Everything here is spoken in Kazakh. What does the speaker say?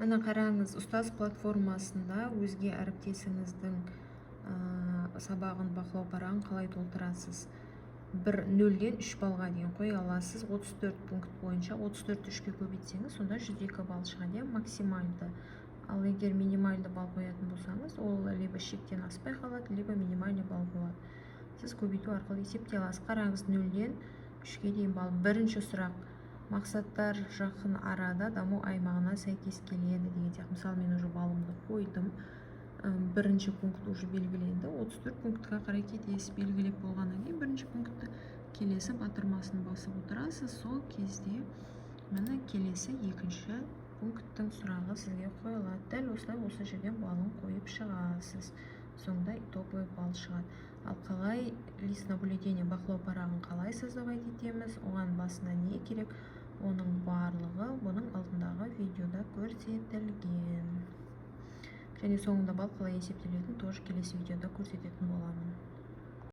Мына қараңыз, ұстаз платформасында өзге әріптесіңіздің сабағын бақылау парағын қалай толтырасыз? 0-ден 3 балға дейін қоя аласыз. 34 пункт бойынша 34-ті 3-ке көбейтсеңіз, сонда 102 балл шығады, максимальды. Ал егер минимальды балл қоятын болсаңыз, ол либо шектен аспай қалады, либо минимальный балл болады. Сіз көбейту арқылы есептей аласыз. Қараңыз, 0-ден 3-ке дейін балл. Бірінші сұрақ: мақсаттар жақын арада даму аймағына сәйкес келеді деген сияқты. Мысалы, мен уже балымды қойдым. Бірінші пункт уже белгіленді. 34 пунктқа қарай кетесіз. Белгілеп болғаннан кейін бірінші пунктті келесі батырмасын басып отырасыз. Сол кезде міне келесі екінші пункттің сұрағы сізге қойылады. Дәл осылай осы жерден балын қойып шығасыз. Соңында итоговый балл шығады. Ал қалай лист наблюдения бақылау парағын қалай создавать етеміз? Оған басында не керек? Оның барлығы бұның алдындағы видеода көрсетілген. Және соңында балл қалай есептелетінін тоже келесі видеода көрсететін боламын.